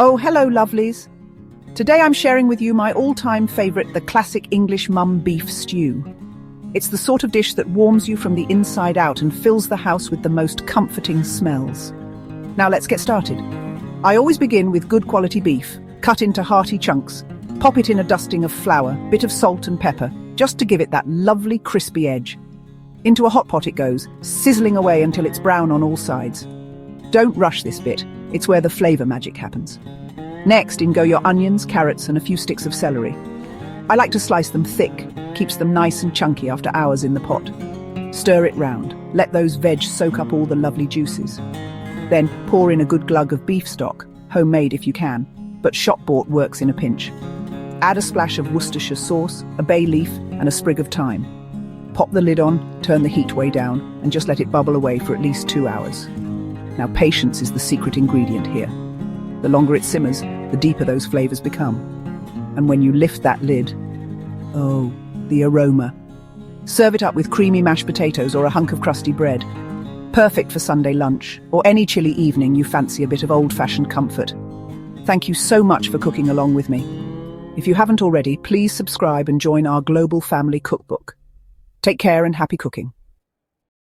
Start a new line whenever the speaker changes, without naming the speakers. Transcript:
Oh, hello, lovelies. Today I'm sharing with you my all-time favourite, the classic English mum beef stew. It's the sort of dish that warms you from the inside out and fills the house with the most comforting smells. Now let's get started. I always begin with good quality beef, cut into hearty chunks. Pop it in a dusting of flour, bit of salt and pepper, just to give it that lovely crispy edge. Into a hot pot it goes, sizzling away until it's brown on all sides. Don't rush this bit, it's where the flavour magic happens. Next, in go your onions, carrots and a few sticks of celery. I like to slice them thick, keeps them nice and chunky after hours in the pot. Stir it round, let those veg soak up all the lovely juices. Then pour in a good glug of beef stock, homemade if you can, but shop-bought works in a pinch. Add a splash of Worcestershire sauce, a bay leaf and a sprig of thyme. Pop the lid on, turn the heat way down and just let it bubble away for at least 2 hours. Now patience is the secret ingredient here. The longer it simmers, the deeper those flavours become. And when you lift that lid, oh, the aroma. Serve it up with creamy mashed potatoes or a hunk of crusty bread. Perfect for Sunday lunch, or any chilly evening you fancy a bit of old-fashioned comfort. Thank you so much for cooking along with me. If you haven't already, please subscribe and join our global family cookbook. Take care and happy cooking.